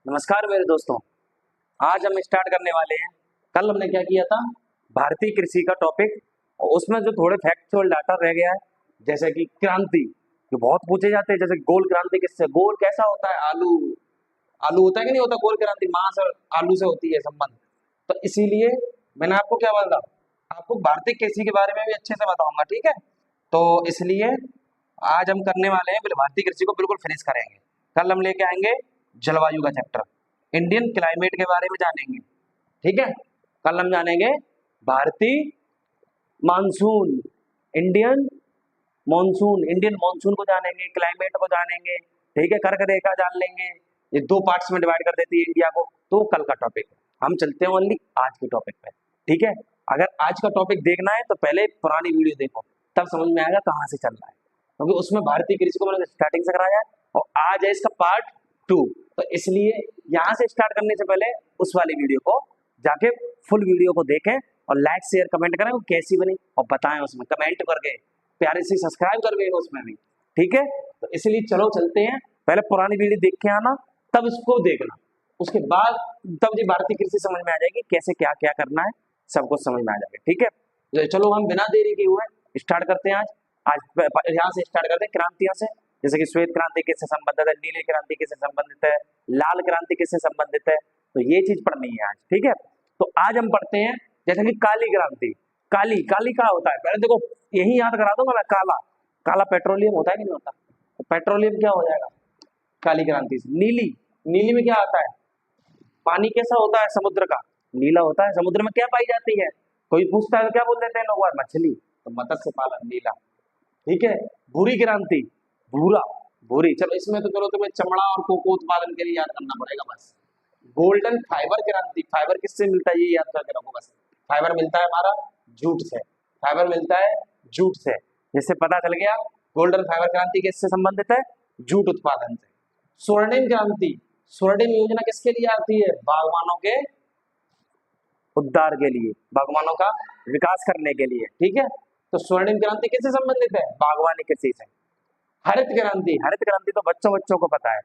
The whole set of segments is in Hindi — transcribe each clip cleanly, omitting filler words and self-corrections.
नमस्कार मेरे दोस्तों। आज हम स्टार्ट करने वाले हैं। कल हमने क्या किया था, भारतीय कृषि का टॉपिक, और उसमें जो थोड़े फैक्चुअल डाटा रह गया है, जैसे कि क्रांति, जो बहुत पूछे जाते हैं, जैसे गोल क्रांति किससे, गोल कैसा होता है, आलू, आलू होता है कि नहीं होता, गोल क्रांति मांस और आलू से होती है संबंध। तो इसीलिए मैंने आपको क्या बोला, आपको भारतीय कृषि के बारे में भी अच्छे से बताऊंगा, ठीक है। तो इसलिए आज हम करने वाले हैं, पहले भारतीय कृषि को बिल्कुल फिनिश करेंगे। कल हम लेके आएंगे जलवायु का चैप्टर, इंडियन क्लाइमेट के बारे में जानेंगे, ठीक है। कल हम जानेंगे भारतीय monsoon, Indian monsoon, Indian monsoon को जानेंगे, क्लाइमेट को जानेंगे, ठीक है। कर्क रेखा जान लेंगे, ये दो पार्ट्स में डिवाइड कर देती है इंडिया को। तो कल का टॉपिक है, हम चलते हैं ओनली आज के टॉपिक पे, ठीक है। अगर आज का टॉपिक देखना है तो पहले पुरानी वीडियो देखो, तब समझ में आएगा कहाँ से चल रहा है, क्योंकि उसमें भारतीय कृषि को मैंने स्टार्टिंग से कराया है और आज है इसका पार्ट 2। तो इसलिए यहाँ से स्टार्ट करने से पहले उस वाली वीडियो को जाके फुल वीडियो को देखें और लाइक शेयर कमेंट करें वो कैसी बनी, और बताएं उसमें कमेंट करके, प्यारे से सब्सक्राइब कर देगा उसमें भी, ठीक है। तो इसलिए चलो चलते हैं, पहले पुरानी वीडियो देख के आना, तब इसको देखना, उसके बाद तब जी भारतीय कृषि समझ में आ जाएगी, कैसे क्या क्या करना है, सब कुछ समझ में आ जाएगा, ठीक है। तो चलो हम बिना देरी के हुए स्टार्ट करते हैं। आज यहाँ से स्टार्ट करते हैं क्रांतियों से, जैसे कि श्वेत क्रांति किससे संबंधित है, नीली क्रांति किससे संबंधित है, लाल क्रांति किससे संबंधित है, तो ये चीज पढ़नी है आज, ठीक है। तो आज हम पढ़ते हैं जैसे कि काली क्रांति। काली, काली क्या होता है, पहले देखो यही याद करा दूंगा मैं। काला, काला पेट्रोलियम होता है कि नहीं होता, तो पेट्रोलियम क्या हो जाएगा काली क्रांति से। नीली, नीली में क्या आता है, पानी कैसा होता है समुद्र का, नीला होता है। समुद्र में क्या पाई जाती है, कोई पूछता है तो क्या बोल देते हैं लोग, मछली, तो मत्स्य पालन नीला, ठीक है। भूरी क्रांति, भूरा, भूरी, चलो इसमें तो चलो तुम्हें चमड़ा और कोको उत्पादन के लिए याद करना पड़ेगा बस। गोल्डन फाइबर क्रांति, फाइबर किससे मिलता है ये याद करके रखो बस। फाइबर मिलता है हमारा जूट से, फाइबर मिलता है जूट से, जिससे पता चल गया गोल्डन फाइबर क्रांति किससे संबंधित है, जूट उत्पादन से। स्वर्णिम क्रांति, स्वर्णिम योजना किसके लिए आती है, बागवानों के उद्धार के लिए, बागवानों का विकास करने के लिए, ठीक है। तो स्वर्णिम क्रांति किससे संबंधित है, बागवानी कृषि से। हरित क्रांति, हरित क्रांति तो बच्चों बच्चों को पता है,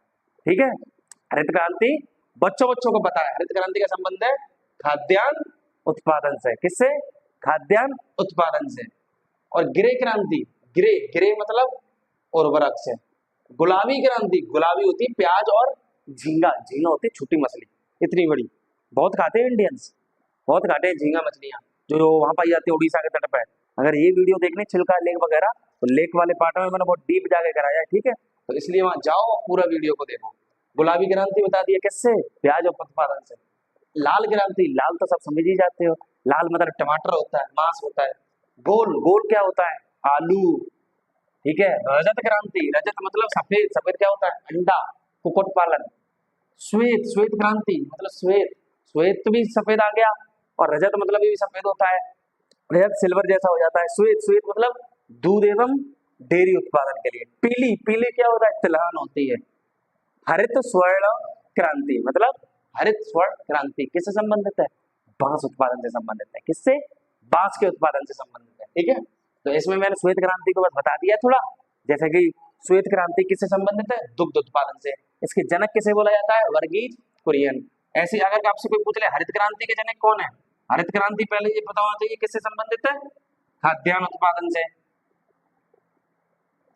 ठीक है। हरित क्रांति बच्चों बच्चों को पता है। हरित क्रांति का संबंध है खाद्यान्न उत्पादन से, किससे, खाद्यान्न उत्पादन से। और ग्रे क्रांति, ग्रे, ग्रे मतलब उर्वरक से। गुलाबी क्रांति, गुलाबी होती है प्याज और झींगा, झींगा होती है छोटी मछली, इतनी बड़ी, बहुत खाते हैं इंडियंस, बहुत खाते हैं झींगा मछलियां, जो वहां पाई जाती है उड़ीसा के तट पर। अगर ये वीडियो देखने चिल्का लेक वगैरह, तो लेक वाले पार्ट में मैंने बहुत डीप जाके कराया है, ठीक है। तो इसलिए वहां जाओ और पूरा वीडियो को देखो। गुलाबी क्रांति बता दिया किससे, प्याज और उत्पादन से। लाल क्रांति, लाल तो सब समझ ही जाते हो, लाल मतलब टमाटर होता है, मांस होता है। गोल, गोल क्या होता है, आलू, ठीक है। रजत क्रांति, रजत मतलब सफेद, सफेद क्या होता है, अंडा, कुक्कुट पालन। श्वेत, श्वेत क्रांति मतलब श्वेत, श्वेत भी सफेद आ गया, और रजत मतलब ये भी सफेद होता है, रजत सिल्वर जैसा हो जाता है। श्वेत, श्वेत मतलब दूध एवं डेयरी उत्पादन के लिए। पीली, पीली क्या होता है, तिलहन होती है। हरित स्वर्ण क्रांति मतलब, हरित स्वर्ण क्रांति किससे संबंधित है, बांस उत्पादन से संबंधित है, किससे, बांस के उत्पादन से संबंधित है, ठीक है। तो इसमें मैंने श्वेत क्रांति को बस बता दिया थोड़ा, जैसे कि श्वेत क्रांति किससे संबंधित है, दुग्ध उत्पादन से। इसके जनक किसे बोला जाता है, वर्गीज कुरियन। ऐसे अगर आपसे कोई पूछ ले हरित क्रांति के जनक कौन है, हरित क्रांति पहले ये पता होना चाहिए किससे संबंधित है, खाद्यान्न उत्पादन से,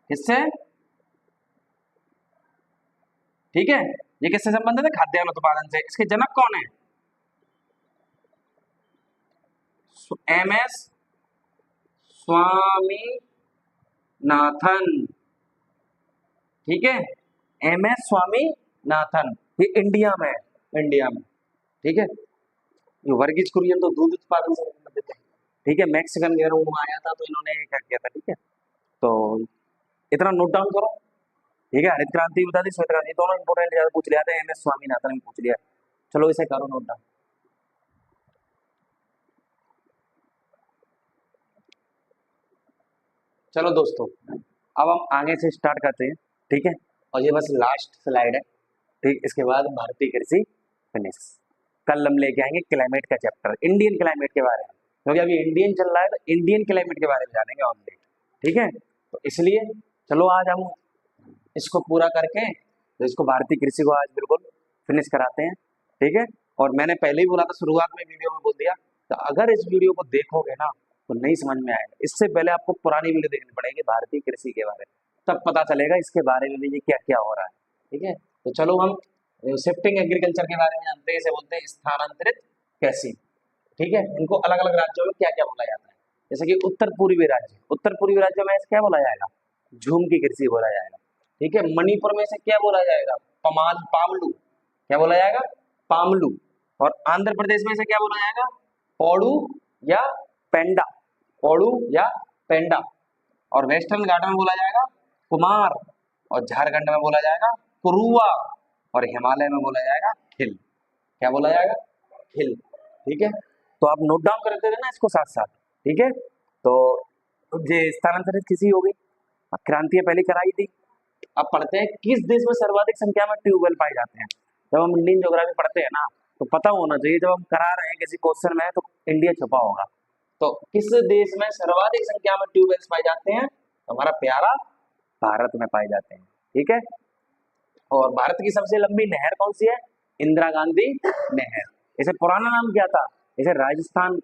किससे, ठीक है। ये किससे संबंधित है, खाद्यान्न उत्पादन से। इसके जनक कौन है, एमएस स्वामीनाथन, ठीक है। एमएस स्वामीनाथन, ये इंडिया में, इंडिया में, ठीक है। ये वर्गीज कुरियन तो दूध उत्पादन से संबंधित है, ठीक है। मैक्सिकन गेरो आया था तो इन्होंने क्या किया था, ठीक है। तो इतना नोट डाउन करो, ठीक है। हरित क्रांति बता दी, श्वेत क्रांति, दोनों इंपोर्टेंट ज्यादा पूछ लिया था, एमएस स्वामीनाथन ने पूछ लिया। चलो इसे करो नोट डाउन। चलो दोस्तों, अब हम आगे से स्टार्ट करते हैं, ठीक है। और ये बस लास्ट स्लाइड है, ठीक। इसके बाद भारतीय कृषि फिनिश। कल हम लेके आएंगे क्लाइमेट का चैप्टर, इंडियन क्लाइमेट के बारे में, क्योंकि अभी इंडियन चल रहा है, तो इंडियन क्लाइमेट के बारे में जानेंगे ऑनलाइन, ठीक है। तो इसलिए चलो आज हम इसको पूरा करके, तो इसको भारतीय कृषि को आज बिल्कुल फिनिश कराते हैं, ठीक है। और मैंने पहले ही बोला था, शुरुआत में वीडियो में बोल दिया, तो अगर इस वीडियो को देखोगे ना तो नहीं समझ में आएगा। इससे पहले आपको पुरानी वीडियो देखनी पड़ेगी भारतीय कृषि के बारे में, तब पता चलेगा इसके बारे में भी ये क्या क्या हो रहा है, ठीक है। तो चलो हम शिफ्टिंग एग्रीकल्चर के बारे में जानते हैं, इसे बोलते हैं स्थानांतरित कृषि, ठीक है। इनको अलग अलग राज्यों में क्या क्या बोला जाता है, जैसे कि उत्तर पूर्वी राज्यों में क्या बोला जाएगा, झूम की कृषि बोला जाएगा, ठीक है। मणिपुर में से क्या बोला जाएगा, पामलू, क्या बोला जाएगा, पामलू। और आंध्र प्रदेश में से क्या बोला जाएगा, पौड़ू या पेंडा, पौड़ू या पेंडा। और वेस्टर्न घाट में बोला जाएगा कुमार, और झारखंड में बोला जाएगा कुरुआ, और हिमालय में बोला जाएगा हिल, क्या बोला जाएगा, हिल, ठीक है। तो आप नोट डाउन करते रहना इसको साथ साथ, ठीक है। तो ये स्थानांतरित कृषि हो गई, अब क्रांतियां पहले कराई थी। अब पढ़ते हैं किस देश में सर्वाधिक संख्या में ट्यूबवेल पाए जाते हैं। जब हम इंडियन ज्योग्राफी पढ़ते हैं ना तो पता होना चाहिए, जब हम करा रहे हैं किसी क्वेश्चन में तो इंडिया छुपा होगा। तो किस देश में सर्वाधिक संख्या में ट्यूबवेल्स पाए जाते हैं, तो हमारा प्यारा भारत में पाए जाते हैं, ठीक है। और भारत की सबसे लंबी नहर कौन सी है, इंदिरा गांधी नहर। इसे पुराना नाम क्या था, इसे राजस्थान,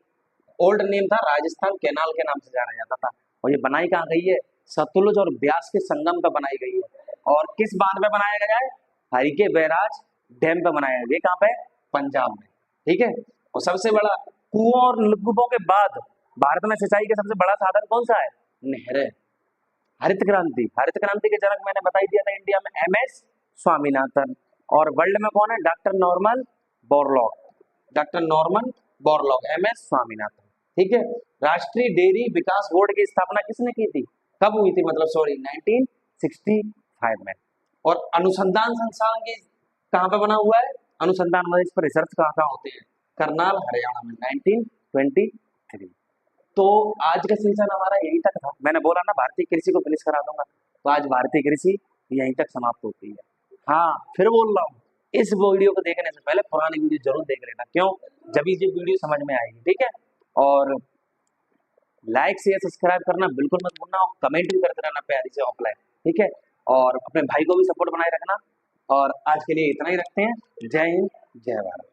ओल्ड नेम था राजस्थान कैनाल के नाम से जाना जाता था। और ये बनाई कहाँ गई है, सतलुज और ब्यास के संगम पर बनाई गई है। और किस बांध पे बनाया गया है, हरिके बैराज डैम पे बनाया गया है, कहाँ पे, पंजाब में, ठीक है। और सबसे बड़ा कुओं और नलकूपों के बाद भारत में सिंचाई का सबसे बड़ा साधन कौन सा है, नहरें। हरित क्रांति के जनक मैंने बता ही दिया था, इंडिया में MS स्वामीनाथन। और वर्ल्ड में कौन है, doctor Norman Borlaug, MS Swaminathan, ठीक है। राष्ट्रीय डेयरी विकास बोर्ड की स्थापना किसने की थी, कब हुई थी, मतलब सॉरी 1965 में। और अनुसंधान संस्थान की कहाँ पे बना हुआ है, अनुसंधान मतलब इस पर रिसर्च कहाँ होते हैं, करनाल हरियाणा में 1923। तो आज का सेशन हमारा यहीं तक था। मैंने बोला ना भारतीय कृषि को फिनिश करा दूंगा, तो आज भारतीय कृषि यहीं तक समाप्त होती है। हाँ, फिर बोल रहा हूँ, इस वीडियो को देखने से पहले पुरानी वीडियो जरूर देख लेना, क्यों, जब ये वीडियो समझ में आएगी, ठीक है। और लाइक शेयर सब्सक्राइब करना बिल्कुल मत भूलना, और कमेंट भी करते रहना प्यारी से ऑफलाइन, ठीक है। और अपने भाई को भी सपोर्ट बनाए रखना। और आज के लिए इतना ही रखते हैं। जय हिंद, जय भारत।